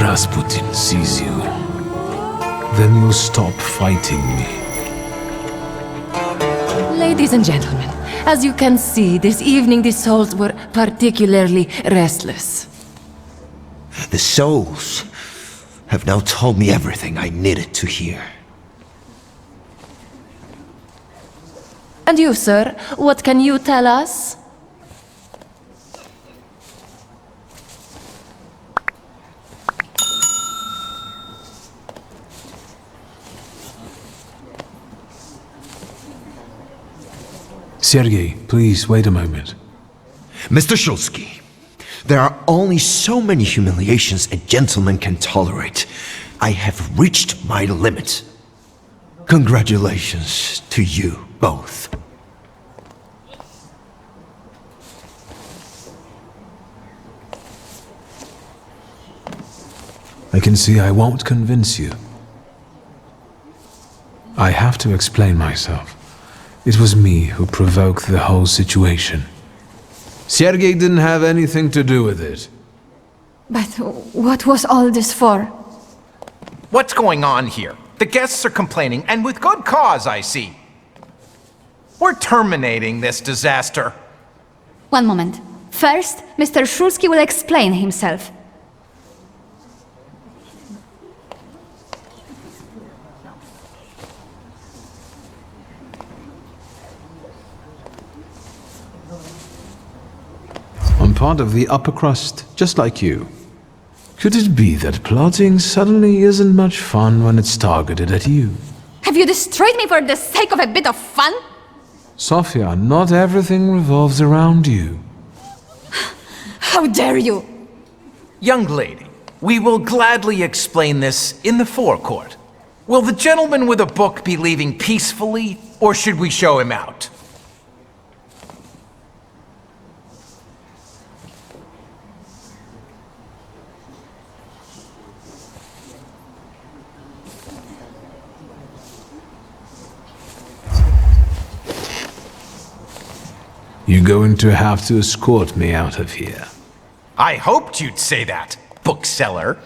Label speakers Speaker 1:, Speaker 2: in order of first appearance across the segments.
Speaker 1: Rasputin sees you, then you'll stop fighting me.
Speaker 2: Ladies and gentlemen, as you can see, this evening the souls were particularly restless.
Speaker 3: The souls have now told me everything I needed to hear.
Speaker 2: And you, sir, what can you tell us?
Speaker 1: Sergei, please wait a moment.
Speaker 3: Mr. Shulsky, there are only so many humiliations a gentleman can tolerate. I have reached my limit. Congratulations to you both.
Speaker 1: I can see I won't convince you. I have to explain myself. It was me who provoked the whole situation. Sergei didn't have anything to do with it.
Speaker 4: But what was all this for?
Speaker 5: What's going on here? The guests are complaining, and with good cause, I see. We're terminating this disaster.
Speaker 4: One moment. First, Mr. Shulsky will explain himself.
Speaker 1: I'm part of the upper crust, just like you. Could it be that plotting suddenly isn't much fun when it's targeted at you?
Speaker 4: Have you destroyed me for the sake of a bit of fun?
Speaker 1: Sophia, not everything revolves around you.
Speaker 4: How dare you!
Speaker 5: Young lady, we will gladly explain this in the forecourt. Will the gentleman with a book be leaving peacefully, or should we show him out?
Speaker 1: You're going to have to escort me out of here.
Speaker 5: I hoped you'd say that, bookseller.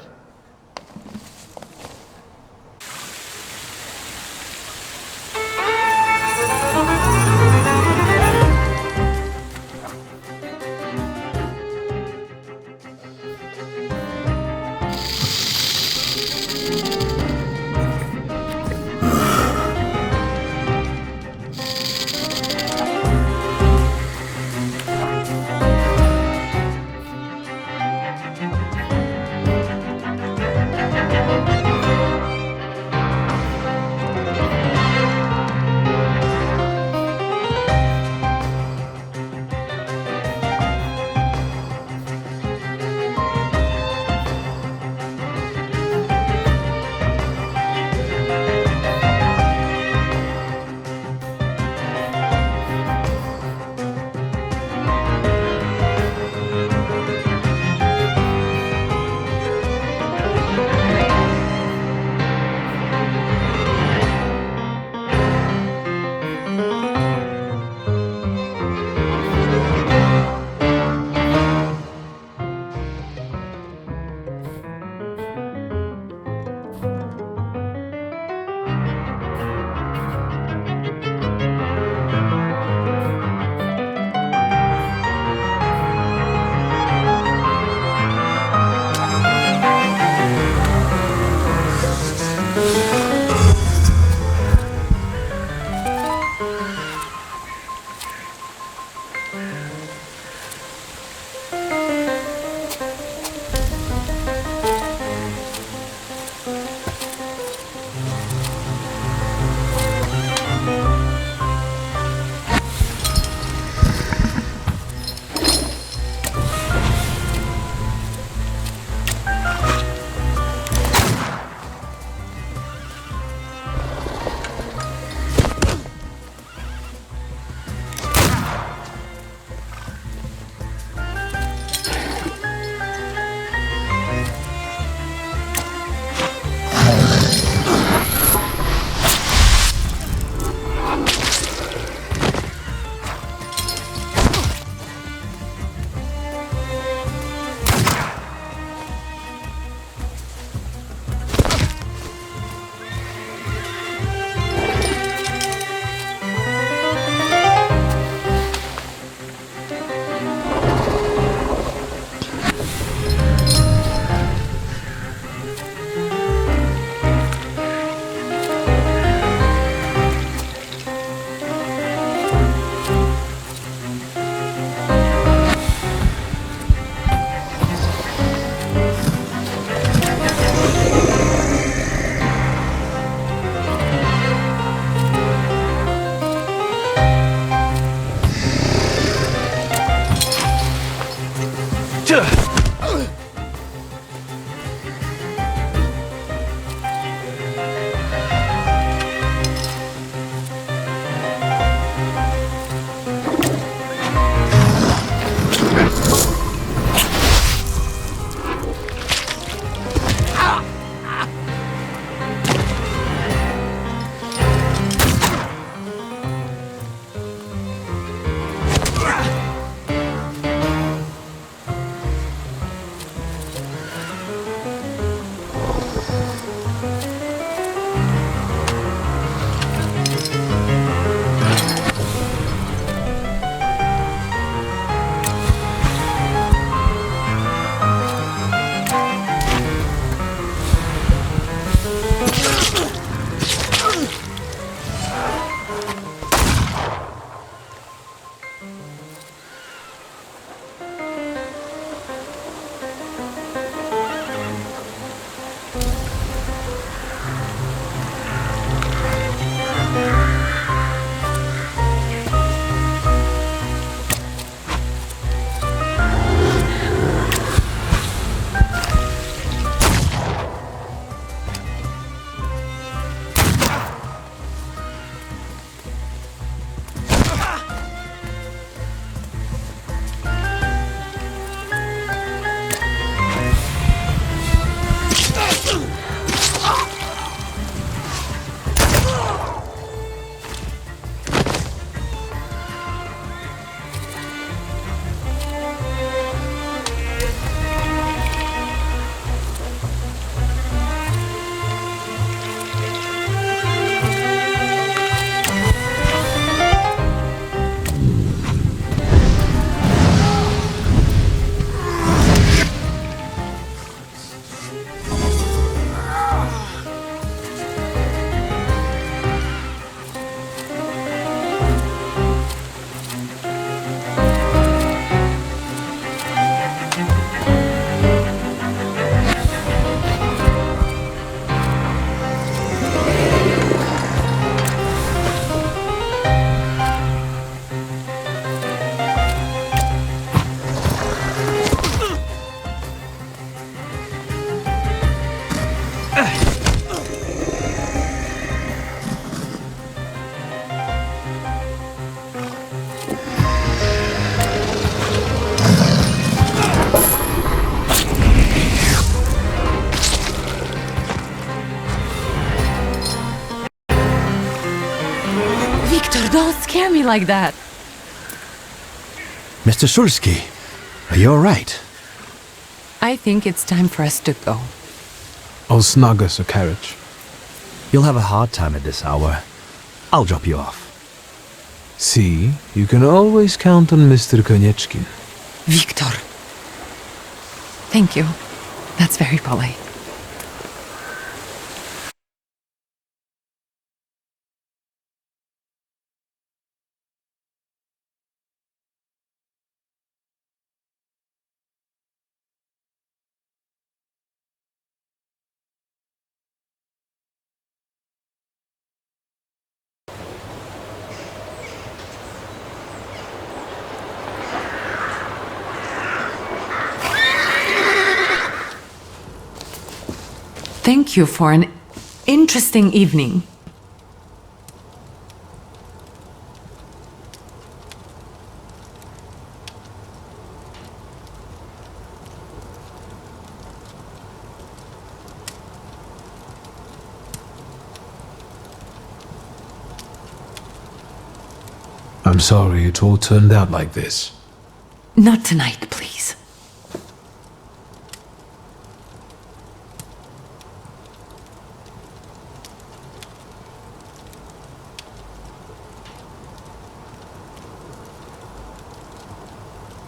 Speaker 2: Don't scare me like that.
Speaker 3: Mr. Szulski, are you alright?
Speaker 2: I think it's time for us to go.
Speaker 1: I'll snug us a carriage.
Speaker 3: You'll have a hard time at this hour. I'll drop you off.
Speaker 1: See, you can always count on Mr. Konieczkin.
Speaker 2: Victor. Thank you. That's very polite. Thank you for an interesting evening.
Speaker 1: I'm sorry it all turned out like this.
Speaker 2: Not tonight, please.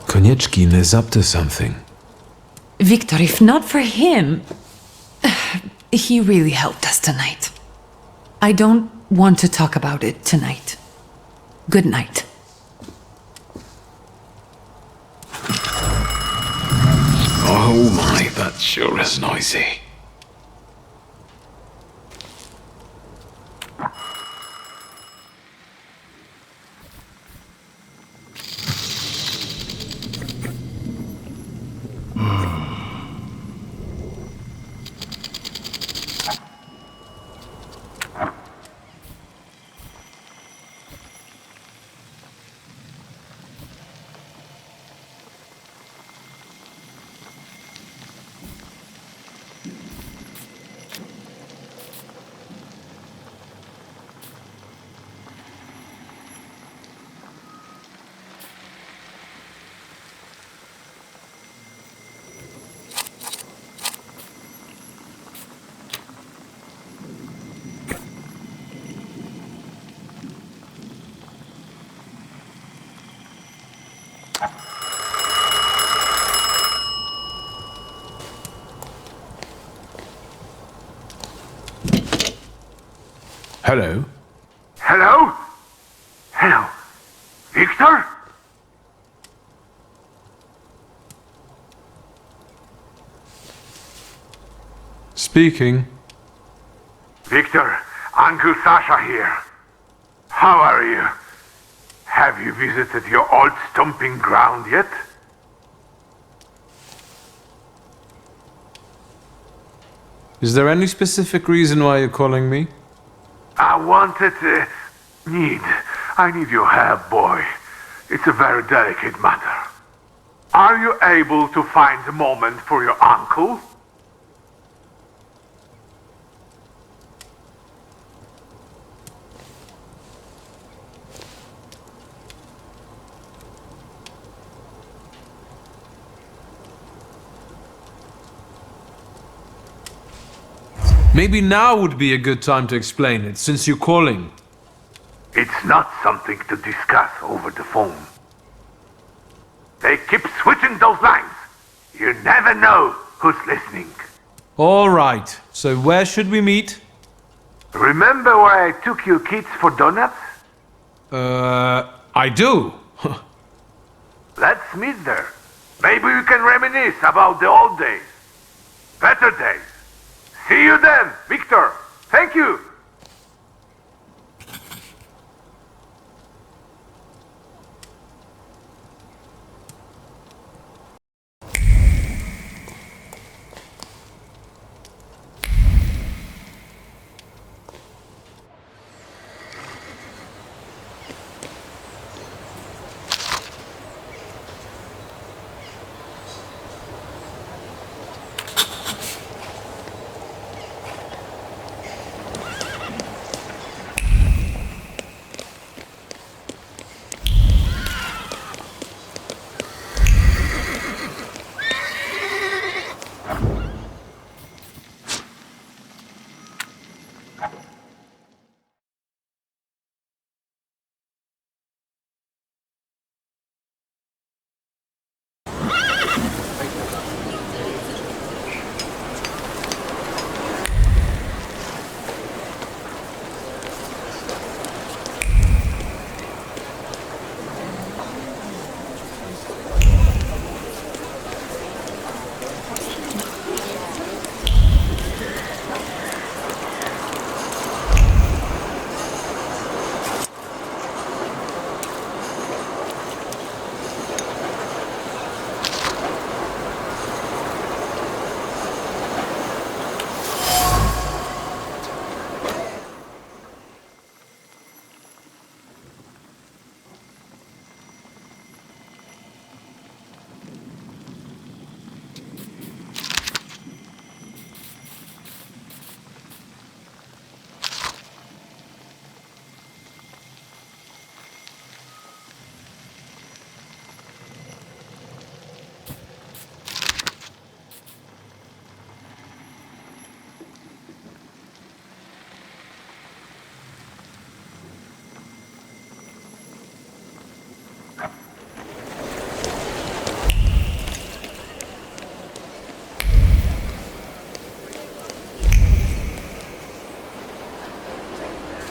Speaker 1: Konieczkin is up to something.
Speaker 2: Victor, if not for him, he really helped us tonight. I don't want to talk about it tonight. Good night.
Speaker 1: Oh my, that sure is noisy. Hello?
Speaker 6: Hello? Hello? Victor?
Speaker 1: Speaking.
Speaker 6: Victor, Uncle Sasha here. How are you? Have you visited your old stomping ground yet?
Speaker 1: Is there any specific reason why you're calling me?
Speaker 6: I need your help, boy. It's a very delicate matter. Are you able to find a moment for your uncle?
Speaker 1: Maybe now would be a good time to explain it, since you're calling.
Speaker 6: It's not something to discuss over the phone. They keep switching those lines. You never know who's listening.
Speaker 1: All right, so where should we meet?
Speaker 6: Remember where I took you kids for donuts?
Speaker 1: I do.
Speaker 6: Let's meet there. Maybe we can reminisce about the old days. Better days. See you then, Victor. Thank you.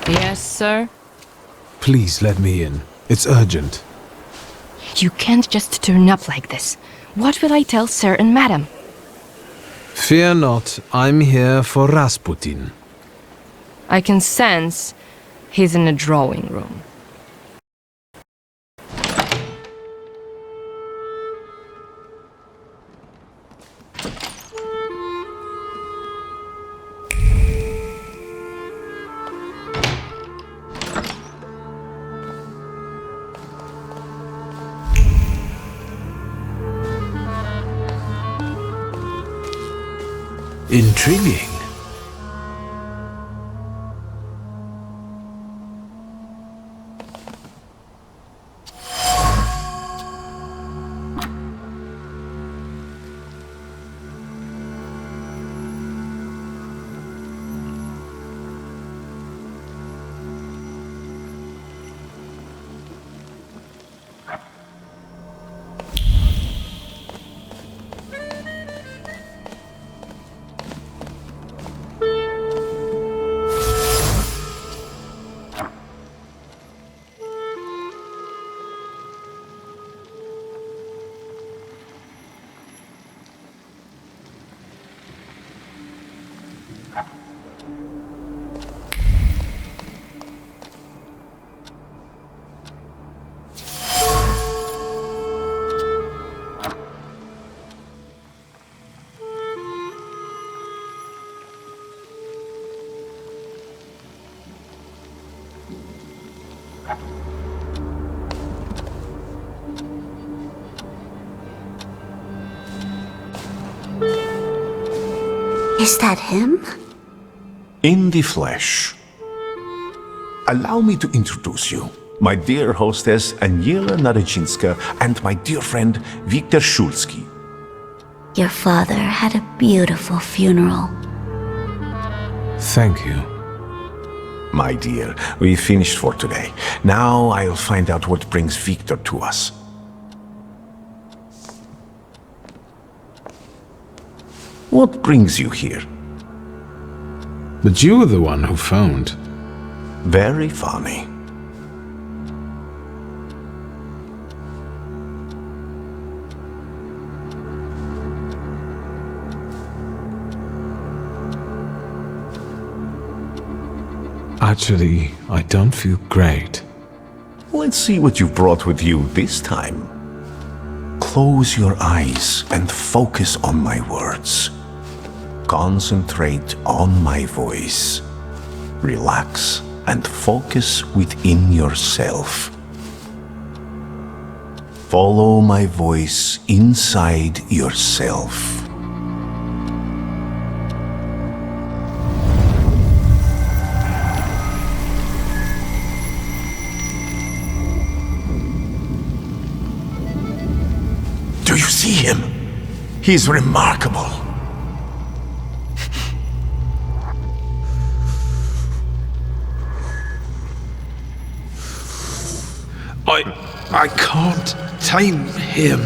Speaker 7: Yes, sir?
Speaker 1: Please let me in. It's urgent.
Speaker 7: You can't just turn up like this. What will I tell sir and madam?
Speaker 1: Fear not, I'm here for Rasputin.
Speaker 7: I can sense he's in the drawing room.
Speaker 1: Intriguing.
Speaker 8: Is that him?
Speaker 9: In the flesh. Allow me to introduce you. My dear hostess Aniela Narycinska and my dear friend Viktor Szulski.
Speaker 8: Your father had a beautiful funeral.
Speaker 1: Thank you.
Speaker 9: My dear, we finished for today. Now I'll find out what brings Viktor to us. What brings you here?
Speaker 1: But you were the one who phoned.
Speaker 9: Very funny.
Speaker 1: Actually, I don't feel great.
Speaker 9: Let's see what you've brought with you this time. Close your eyes and focus on my words. Concentrate on my voice. Relax and focus within yourself. Follow my voice inside yourself. Do you see him? He's remarkable.
Speaker 1: I can't tame him.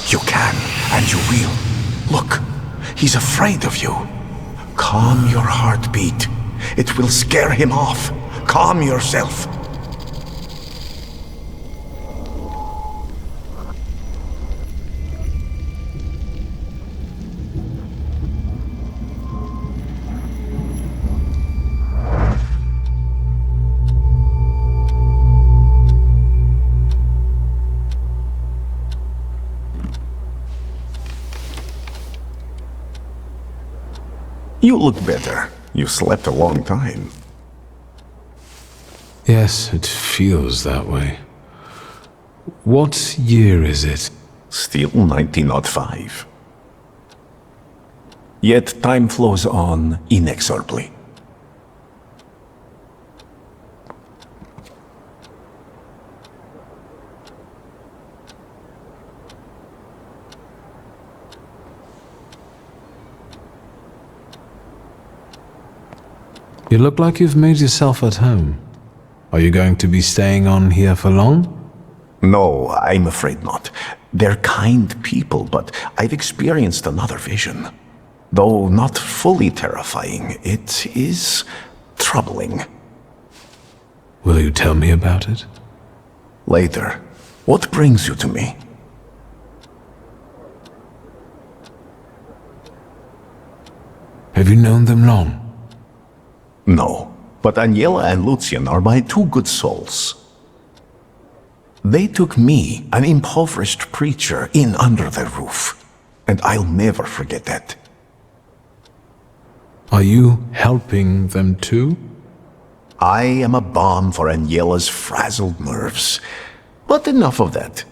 Speaker 9: You can, and you will. Look, he's afraid of you. Calm your heartbeat. It will scare him off. Calm yourself. You look better. You slept a long time.
Speaker 1: Yes, it feels that way. What year is it?
Speaker 9: Still 1905. Yet time flows on inexorably.
Speaker 1: You look like you've made yourself at home. Are you going to be staying on here for long?
Speaker 9: No, I'm afraid not. They're kind people, but I've experienced another vision. Though not fully terrifying, it is troubling.
Speaker 1: Will you tell me about it?
Speaker 9: Later. What brings you to me?
Speaker 1: Have you known them long?
Speaker 9: No, but Aniela and Lucian are my two good souls. They took me, an impoverished preacher, in under their roof, and I'll never forget that.
Speaker 1: Are you helping them too?
Speaker 9: I am a balm for Aniela's frazzled nerves. But enough of that.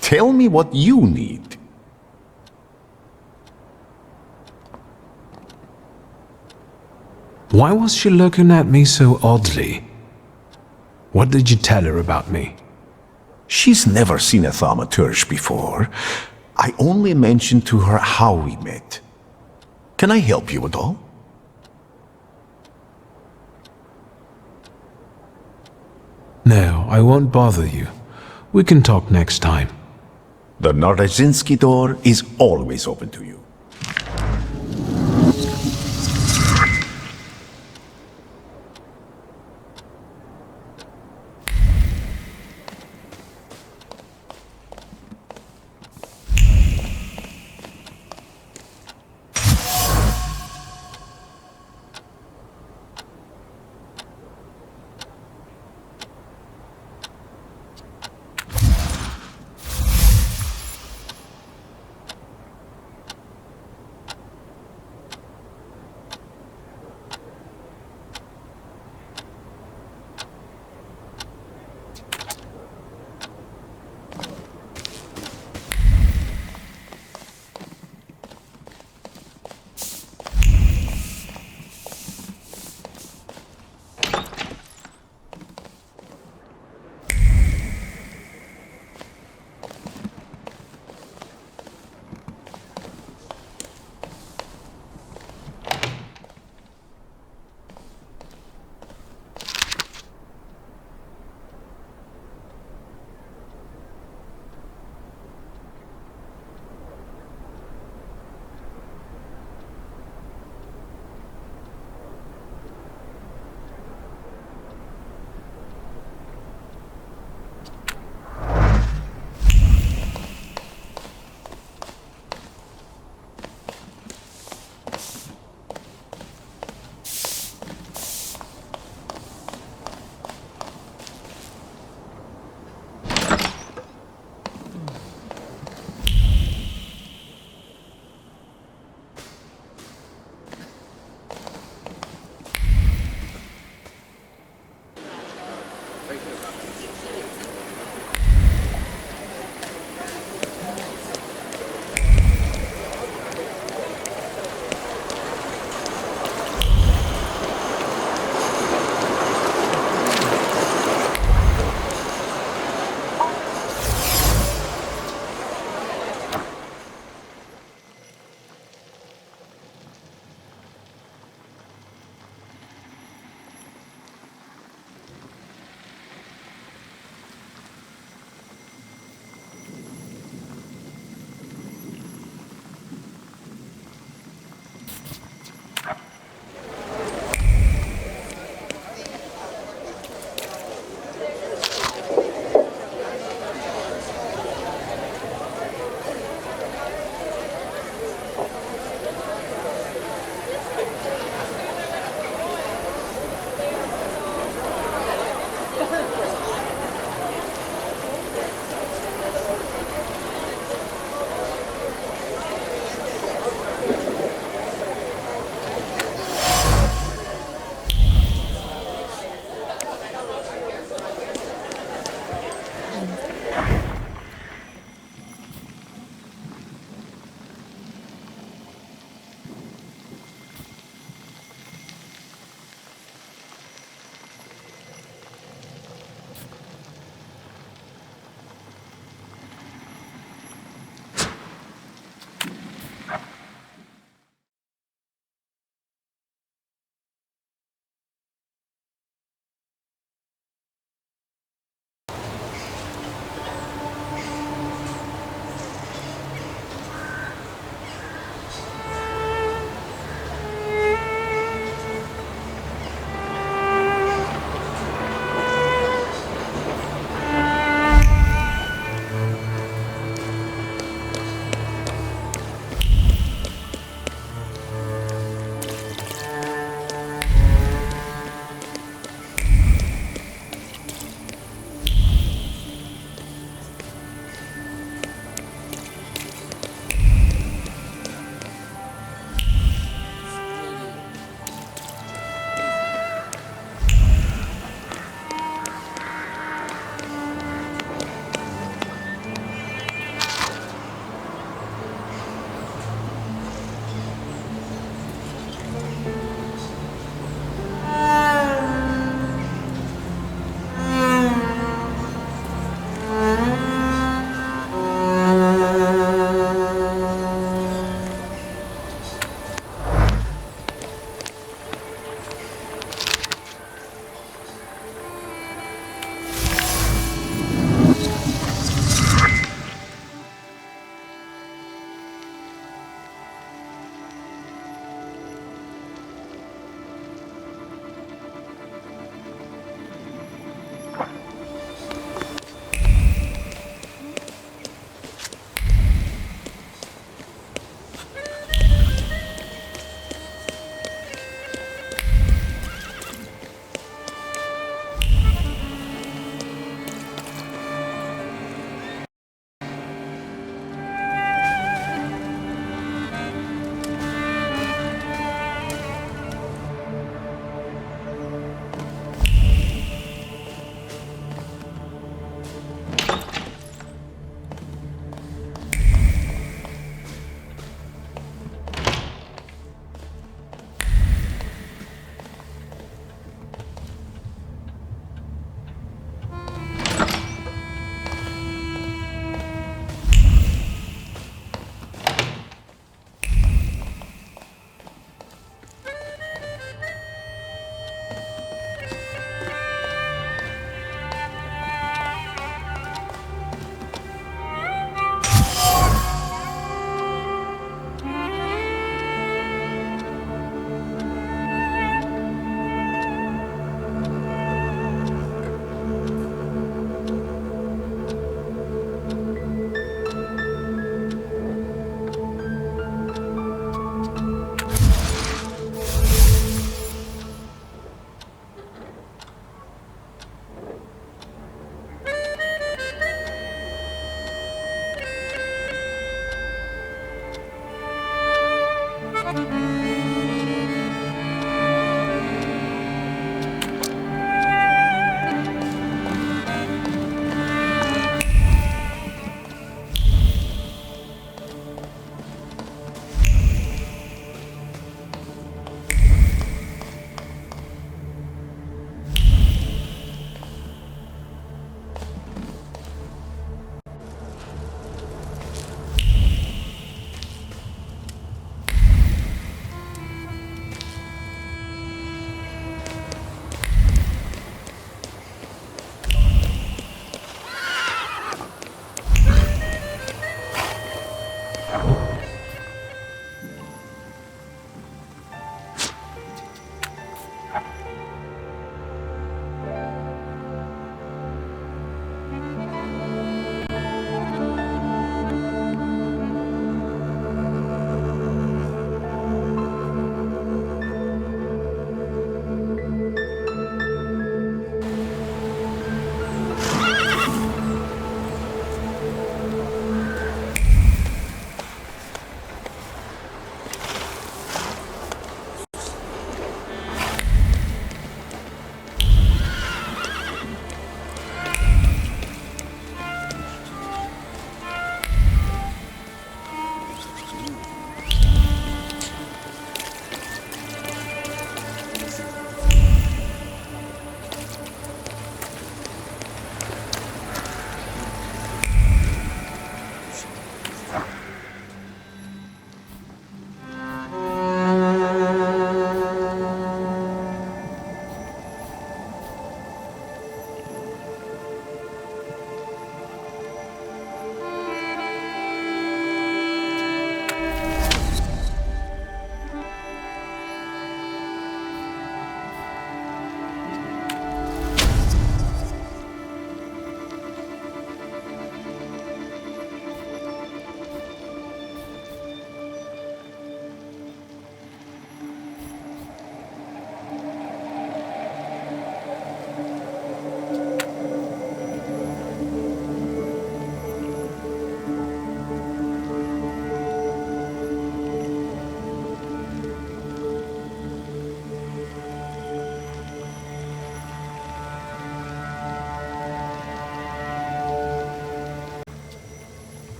Speaker 9: Tell me what you need.
Speaker 1: Why was she looking at me so oddly? What did you tell her about me?
Speaker 9: She's never seen a Thaumaturge before. I only mentioned to her how we met. Can I help you at all?
Speaker 1: No, I won't bother you. We can talk next time.
Speaker 9: The Narycinski door is always open to you.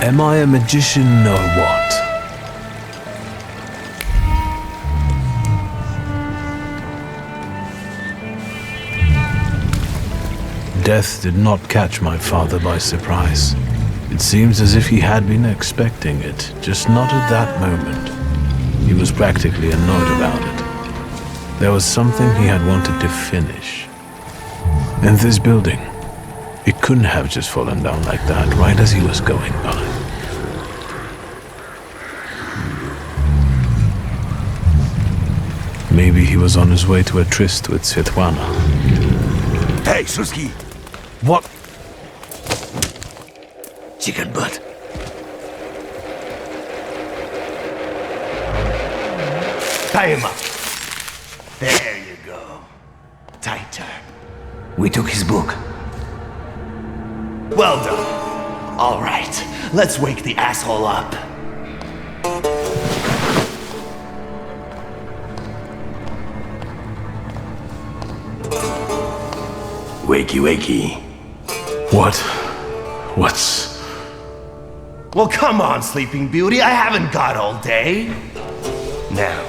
Speaker 1: Am I a magician or what? Death did not catch my father by surprise. It seems as if he had been expecting it, just not at that moment. He was practically annoyed about it. There was something he had wanted to finish. And this building, it couldn't have just fallen down like that, right as he was going by. Maybe he was on his way to a tryst with Svetlana.
Speaker 3: Hey, Shulsky!
Speaker 1: What?
Speaker 3: Chicken butt. Tie him up. There you go. Tighter. We took his book. Well done. All right, let's wake the asshole up. Wakey, wakey.
Speaker 1: What's...
Speaker 3: Well, come on, Sleeping Beauty. I haven't got all day. Now,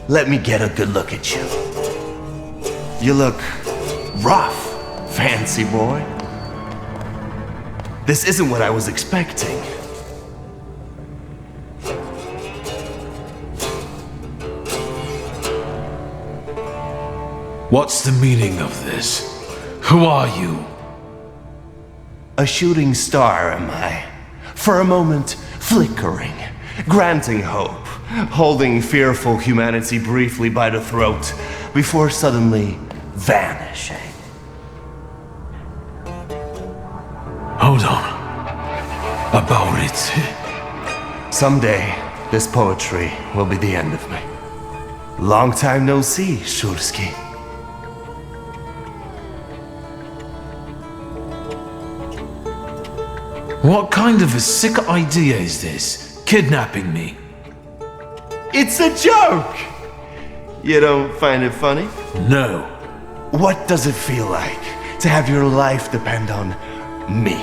Speaker 3: let me get a good look at you. You look rough, fancy boy. This isn't what I was expecting.
Speaker 1: What's the meaning of this? Who are you?
Speaker 3: A shooting star, am I? For a moment, flickering, granting hope, holding fearful humanity briefly by the throat, before suddenly vanishing.
Speaker 1: Hold on. About it.
Speaker 3: Someday, this poetry will be the end of me. Long time no see, Shulsky.
Speaker 1: What kind of a sick idea is this? Kidnapping me?
Speaker 3: It's a joke! You don't find it funny?
Speaker 1: No.
Speaker 3: What does it feel like to have your life depend on me?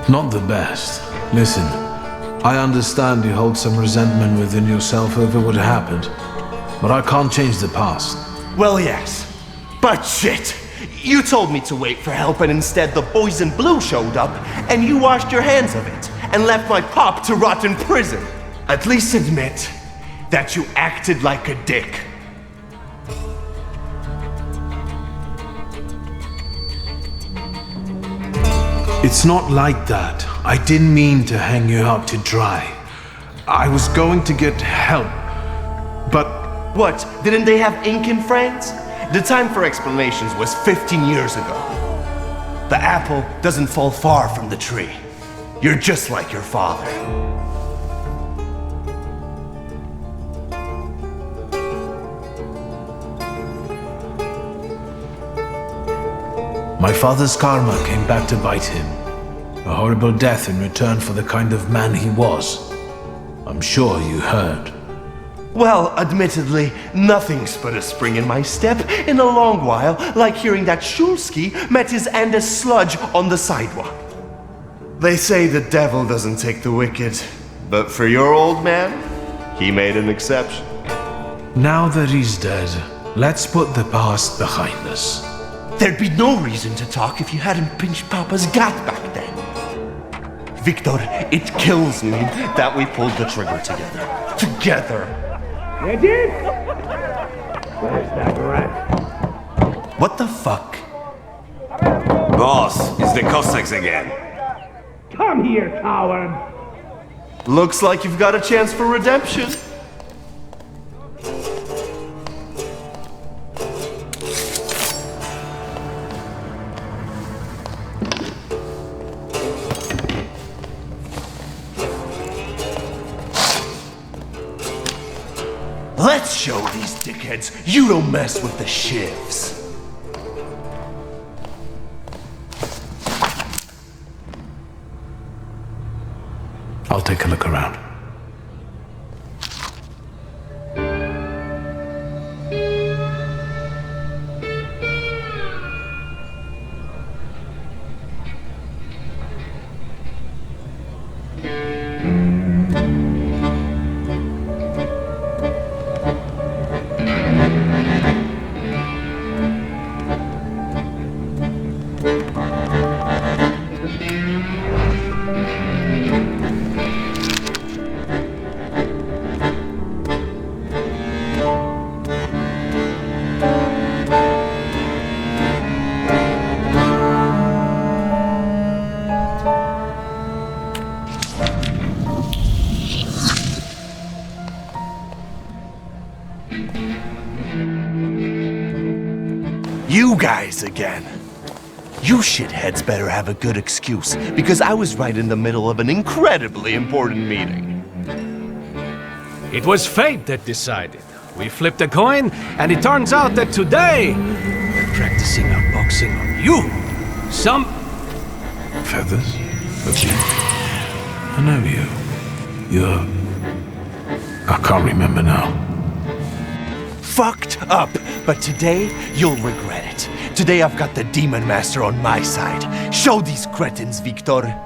Speaker 1: Not the best. Listen, I understand you hold some resentment within yourself over what happened, but I can't change the past.
Speaker 3: Well, yes. But shit! You told me to wait for help and instead the boys in blue showed up and you washed your hands of it and left my pop to rot in prison. At least admit that you acted like a dick.
Speaker 1: It's not like that. I didn't mean to hang you out to dry. I was going to get help, but...
Speaker 3: What? Didn't they have ink in France? The time for explanations was 15 years ago. The apple doesn't fall far from the tree. You're just like your father.
Speaker 1: My father's karma came back to bite him. A horrible death in return for the kind of man he was. I'm sure you heard.
Speaker 3: Well, admittedly, nothing's put a spring in my step in a long while, like hearing that Shulsky met his Andes sludge on the sidewalk. They say the devil doesn't take the wicked, but for your old man, he made an exception.
Speaker 1: Now that he's dead, let's put the past behind us.
Speaker 3: There'd be no reason to talk if you hadn't pinched Papa's gut back then. Victor, it kills me that we pulled the trigger together. Together.
Speaker 6: You did? Where's that rat?
Speaker 3: What the fuck?
Speaker 10: Boss, it's the Cossacks again.
Speaker 6: Come here, coward!
Speaker 3: Looks like you've got a chance for redemption. Let's show these dickheads you don't mess with the shivs.
Speaker 1: I'll take a look around.
Speaker 3: guys again. You shitheads better have a good excuse, because I was right in the middle of an incredibly important meeting.
Speaker 11: It was fate that decided. We flipped a coin, and it turns out that today, we're practicing our boxing on you. Some...
Speaker 1: Feathers? Okay. I know you. You're... I can't remember now.
Speaker 3: Fucked up, but today you'll regret it. Today I've got the Demon Master on my side. Show these cretins, Victor.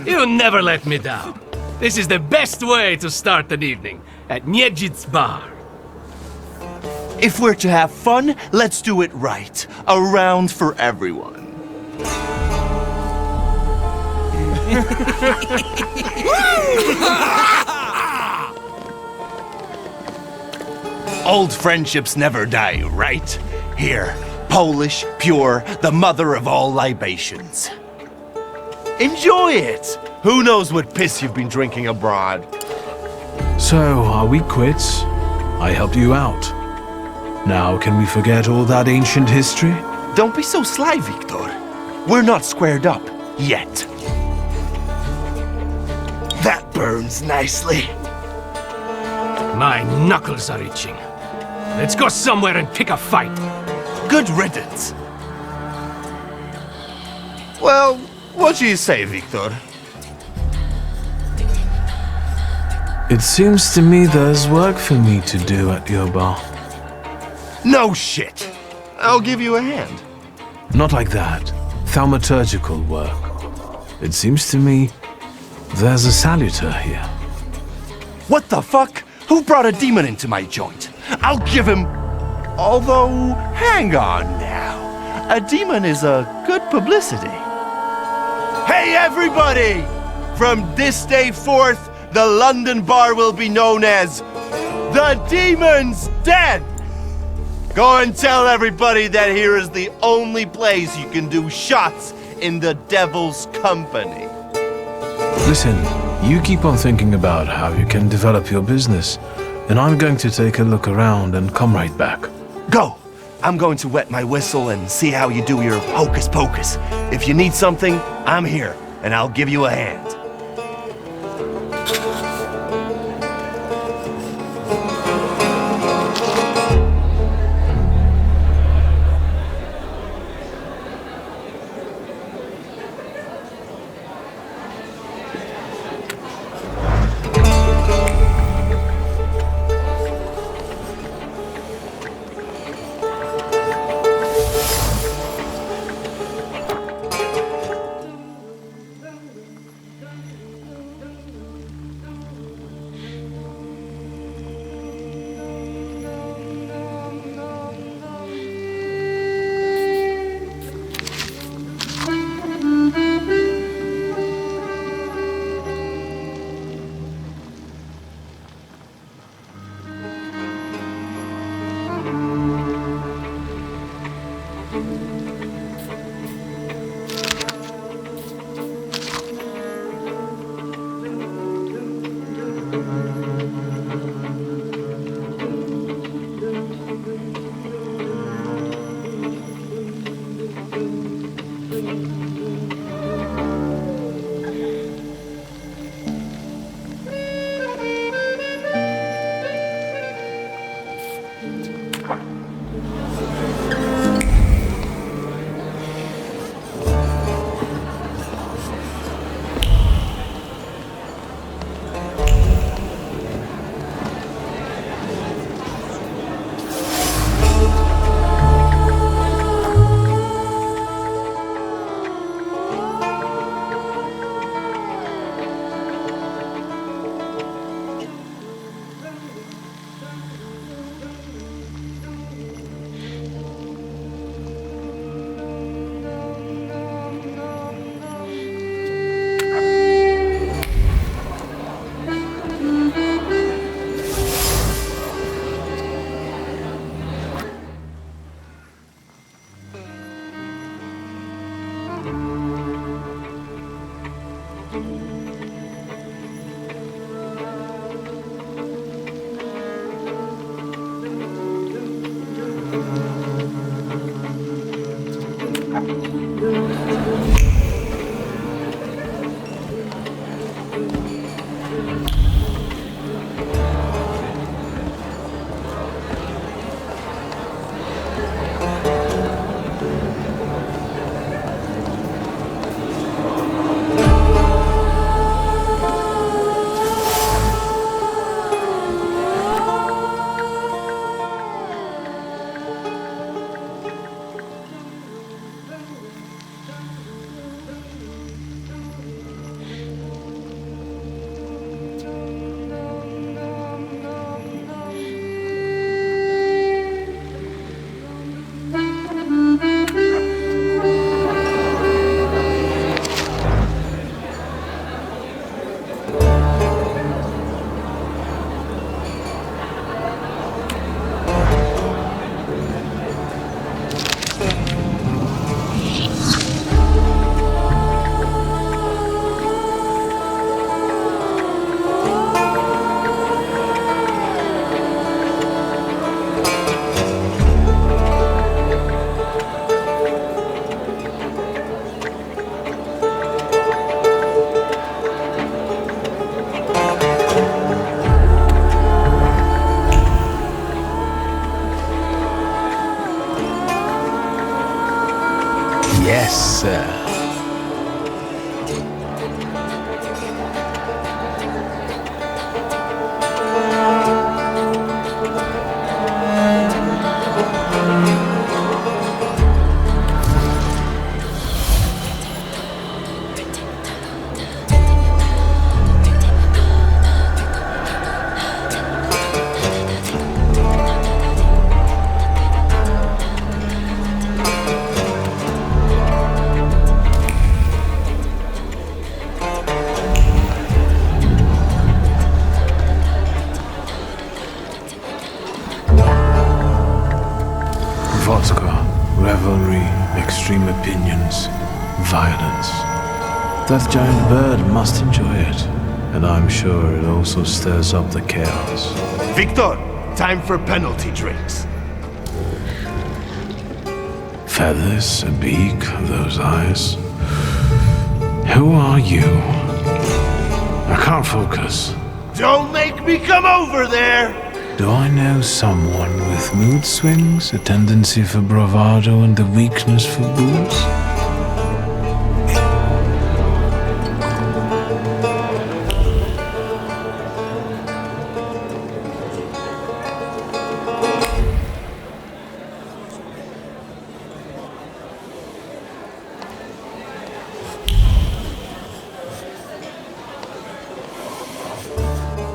Speaker 11: You never let me down. This is the best way to start an evening, at Niedzic's bar.
Speaker 3: If we're to have fun, let's do it right. A round for everyone. Old friendships never die, right? Here, Polish, pure, the mother of all libations. Enjoy it! Who knows what piss you've been drinking abroad?
Speaker 1: So, are we quits? I helped you out. Now, can we forget all that ancient history?
Speaker 3: Don't be so sly, Victor. We're not squared up, yet. That burns nicely.
Speaker 11: My knuckles are itching. Let's go somewhere and pick a fight.
Speaker 3: Good riddance. Well, what do you say, Victor?
Speaker 1: It seems to me there's work for me to do at your bar.
Speaker 3: No shit. I'll give you a hand.
Speaker 1: Not like that. Thaumaturgical work. It seems to me there's a saluter here.
Speaker 3: What the fuck? Who brought a demon into my joint? I'll give him... Although, hang on now. A demon is a good publicity. Hey everybody! From this day forth, the London bar will be known as The Demon's Den! Go and tell everybody that here is the only place you can do shots in the devil's company.
Speaker 1: Listen, you keep on thinking about how you can develop your business, and I'm going to take a look around and come right back.
Speaker 3: Go! I'm going to wet my whistle and see how you do your hocus pocus. If you need something, I'm here, and I'll give you a hand.
Speaker 1: Yes, sir. Vodka, revelry, extreme opinions, violence. That giant bird must enjoy it, and I'm sure it also stirs up the chaos.
Speaker 3: Victor, time for penalty drinks.
Speaker 1: Feathers, a beak, those eyes. Who are you? I can't focus.
Speaker 3: Don't make me come over there!
Speaker 1: Do I know someone with mood swings, a tendency for bravado, and the weakness for booze?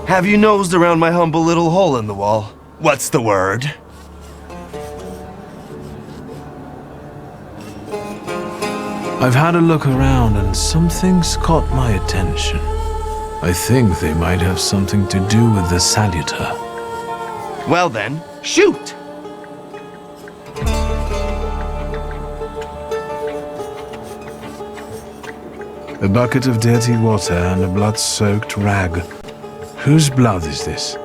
Speaker 3: Have you nosed around my humble little hole in the wall? What's the word?
Speaker 1: I've had a look around and something's caught my attention. I think they might have something to do with the Saluter.
Speaker 3: Well then, shoot!
Speaker 1: A bucket of dirty water and a blood-soaked rag. Whose blood is this?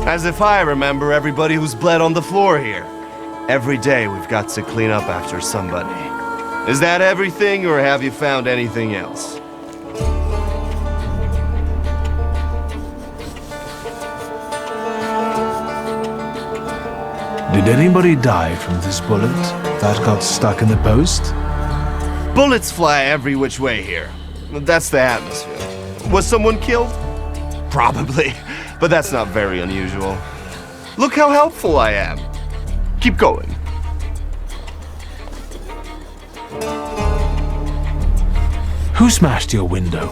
Speaker 3: As if I remember everybody who's bled on the floor here. Every day we've got to clean up after somebody. Is that everything, or have you found anything else?
Speaker 1: Did anybody die from this bullet that got stuck in the post?
Speaker 3: Bullets fly every which way here. That's the atmosphere. Was someone killed? Probably, but that's not very unusual. Look how helpful I am. Keep going.
Speaker 1: Who smashed your window?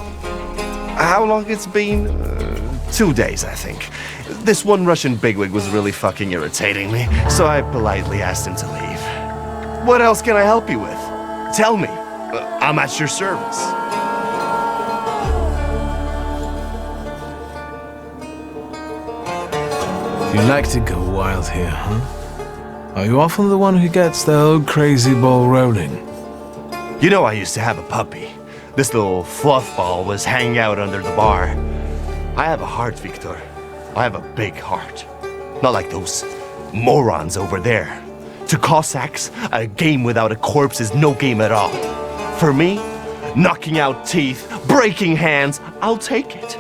Speaker 3: How long it's been? 2 days, I think. This one Russian bigwig was really fucking irritating me, so I politely asked him to leave. What else can I help you with? Tell me. I'm at your service.
Speaker 1: You like to go wild here, huh? Are you often the one who gets the whole crazy ball rolling?
Speaker 3: You know I used to have a puppy. This little fluff ball was hanging out under the bar. I have a heart, Victor. I have a big heart. Not like those morons over there. To Cossacks, a game without a corpse is no game at all. For me, knocking out teeth, breaking hands, I'll take it.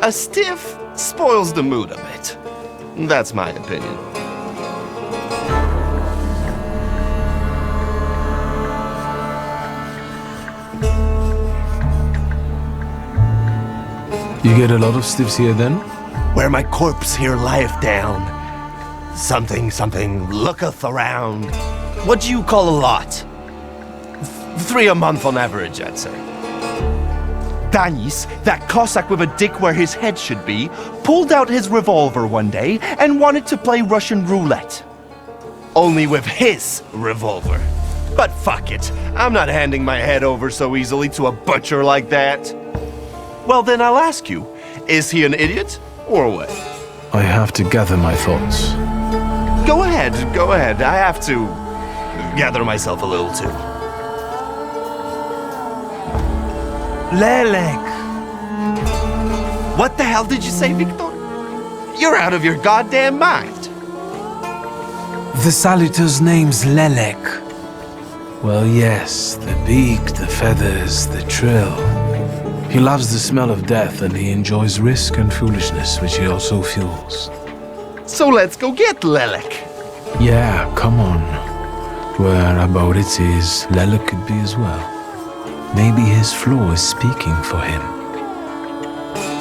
Speaker 3: A stiff spoils the mood a bit. That's my opinion.
Speaker 1: You get a lot of stiffs here then?
Speaker 3: Where my corpse here lieth down. Something looketh around. What do you call a lot? 3 a month on average, I'd say. Danis, that Cossack with a dick where his head should be, pulled out his revolver one day and wanted to play Russian roulette. Only with his revolver. But fuck it, I'm not handing my head over so easily to a butcher like that. Well then I'll ask you, is he an idiot or what?
Speaker 1: I have to gather my thoughts.
Speaker 3: Go ahead. I have to gather myself a little too. Lelek! What the hell did you say, Victor? You're out of your goddamn mind.
Speaker 1: The Saluter's name's Lelek. Well, yes, the beak, the feathers, the trill. He loves the smell of death and he enjoys risk and foolishness, which he also fuels.
Speaker 3: So let's go get Lelek.
Speaker 1: Yeah, come on. where Aboritz's Lella could be as well. Maybe his flaw is speaking for him.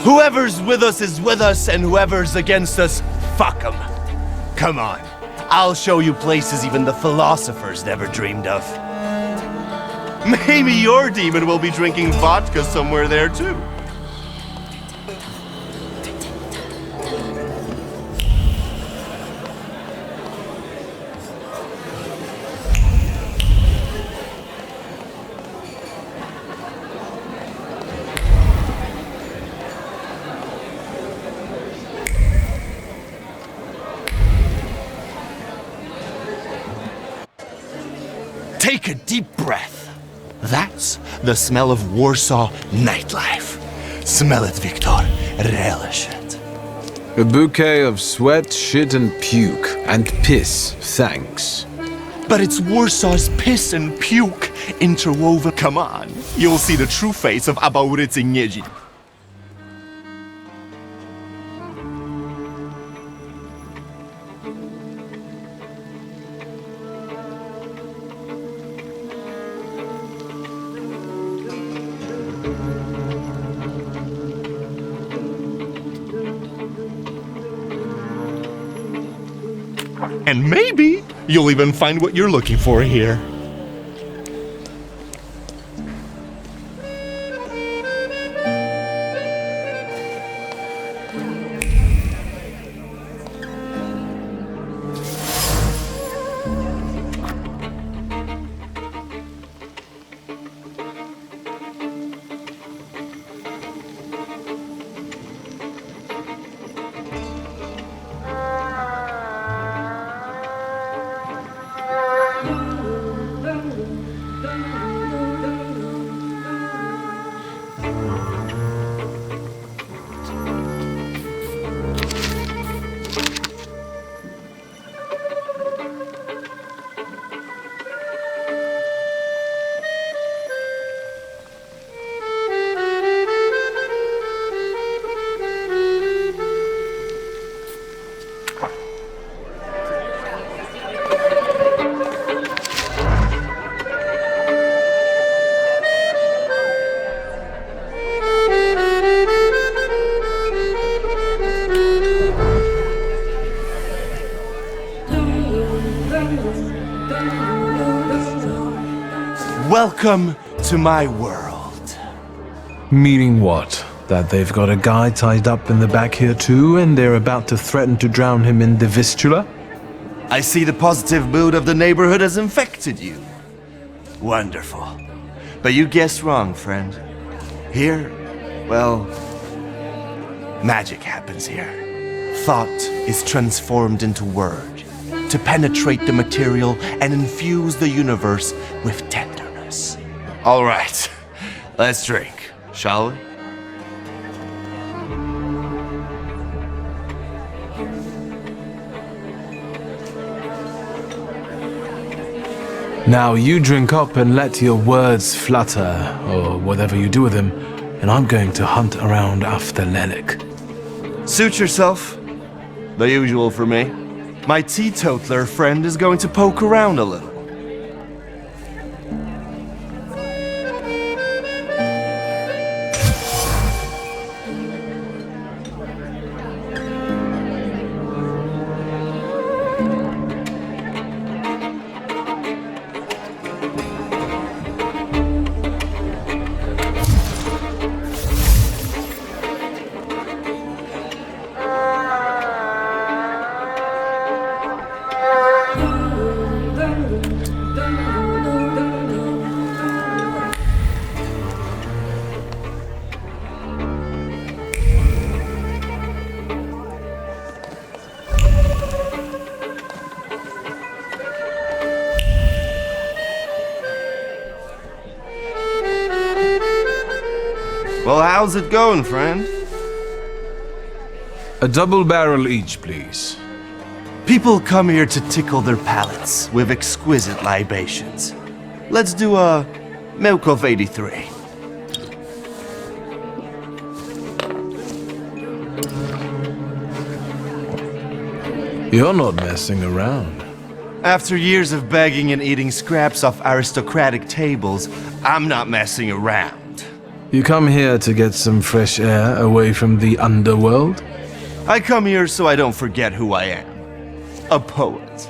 Speaker 3: Whoever's with us is with us, and whoever's against us, fuck 'em. Come on, I'll show you places even the philosophers never dreamed of. Maybe your demon will be drinking vodka somewhere there too. Take a deep breath. That's the smell of Warsaw nightlife. Smell it, Victor. Relish it.
Speaker 1: A bouquet of sweat, shit and puke. And piss, thanks.
Speaker 3: But it's Warsaw's piss and puke interwoven. Come on, you'll see the true face of Abaurycy Niedzi. And maybe you'll even find what you're looking for here. Welcome to my world.
Speaker 1: Meaning what? That they've got a guy tied up in the back here too, and they're about to threaten to drown him in the Vistula?
Speaker 3: I see the positive mood of the neighborhood has infected you. Wonderful. But you guessed wrong, friend. Here, well, magic happens here. Thought is transformed into word, to penetrate the material and infuse the universe with tenderness. All right, let's drink, shall we?
Speaker 1: Now you drink up and let your words flutter, or whatever you do with them, and I'm going to hunt around after Lelik.
Speaker 3: Suit yourself. The usual for me. My teetotaler friend is going to poke around a little. Well, how's it going, friend?
Speaker 1: A double barrel each, please.
Speaker 3: People come here to tickle their palates with exquisite libations. Let's do a Milk of 83.
Speaker 1: You're not messing around.
Speaker 3: After years of begging and eating scraps off aristocratic tables, I'm not messing around.
Speaker 1: You come here to get some fresh air away from the underworld?
Speaker 3: I come here so I don't forget who I am. A poet.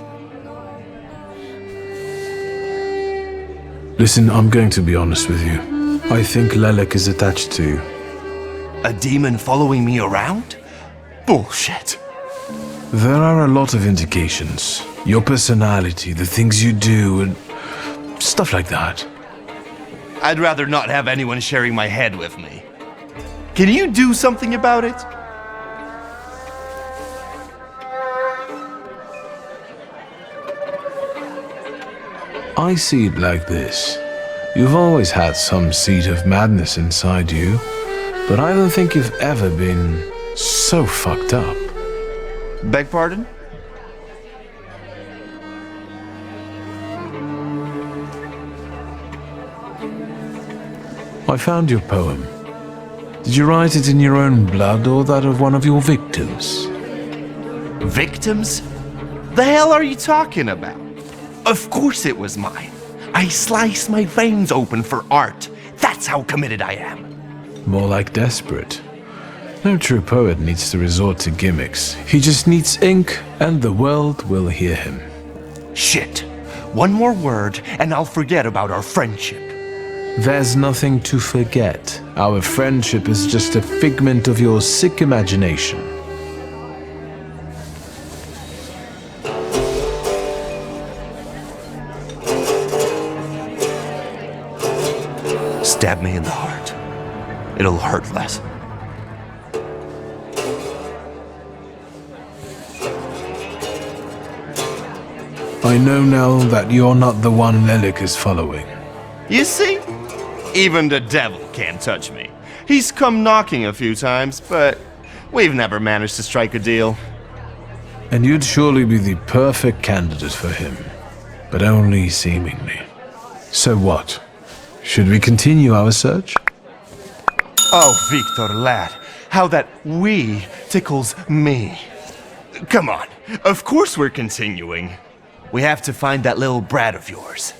Speaker 1: Listen, I'm going to be honest with you. I think Lelek is attached to you.
Speaker 3: A demon following me around? Bullshit.
Speaker 1: There are a lot of indications. Your personality, the things you do, and stuff like that.
Speaker 3: I'd rather not have anyone sharing my head with me. Can you do something about it?
Speaker 1: I see it like this. You've always had some seed of madness inside you, but I don't think you've ever been so fucked up.
Speaker 3: Beg pardon?
Speaker 1: I found your poem. Did you write it in your own blood or that of one of your victims?
Speaker 3: Victims? The hell are you talking about? Of course it was mine. I slice my veins open for art. That's how committed I am.
Speaker 1: More like desperate. No true poet needs to resort to gimmicks. He just needs ink, and the world will hear him.
Speaker 3: Shit. One more word, and I'll forget about our friendship.
Speaker 1: There's nothing to forget. Our friendship is just a figment of your sick imagination.
Speaker 3: Stab me in the heart. It'll hurt less.
Speaker 1: I know now that you're not the one Lelek is following.
Speaker 3: You see? Even the devil can't touch me. He's come knocking a few times, but we've never managed to strike a deal.
Speaker 1: And you'd surely be the perfect candidate for him, but only seemingly. So what? Should we continue our search?
Speaker 3: Oh, Victor, lad, how that "we" tickles me. Come on, of course we're continuing. We have to find that little brat of yours.